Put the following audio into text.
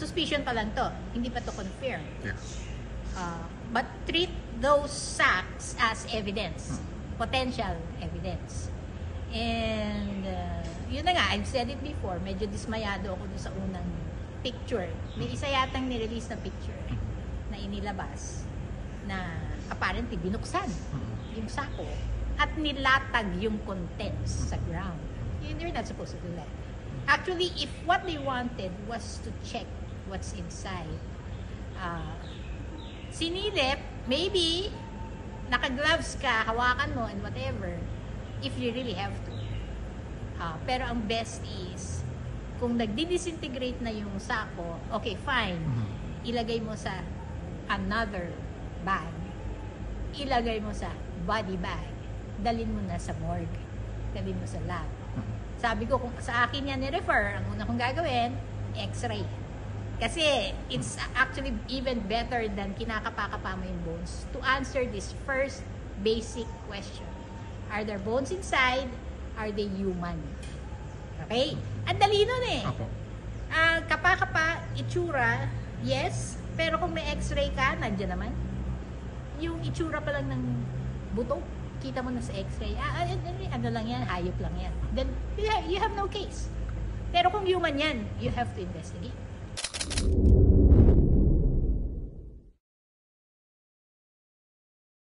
suspicion pa lang to. Hindi pa to confirm. Yeah. But treat those sacks as evidence. Potential evidence. And yun na nga, I've said it before, medyo dismayado ako dun sa unang picture. May isa yatang nirelease na picture na inilabas na apparently binuksan yung sako at nilatag yung contents sa ground. They're not supposed to do that. Actually, if what they wanted was to check what's inside, sinilip, maybe naka-gloves ka, hawakan mo and whatever, if you really have to. Pero ang best is, kung nagdi-disintegrate na yung sako, okay, fine. Ilagay mo sa another bag. Ilagay mo sa body bag. Dalhin mo na sa morgue. Dalhin mo sa lab. Sabi ko, kung sa akin yan ni-refer, ang una kong gagawin, x-ray. Kasi it's actually even better than kinakapa-kapa mo yung bones to answer this first basic question. Are there bones inside? Are they human? Okay? Ang dali nun eh. Kapa-kapa, itsura, yes. Pero kung may x-ray ka, nandiyan naman. Yung itsura pa lang ng buto, kita mo na sa x-ray. Ano lang yan, hayop lang yan. Then, you have no case. Pero kung human yan, you have to investigate.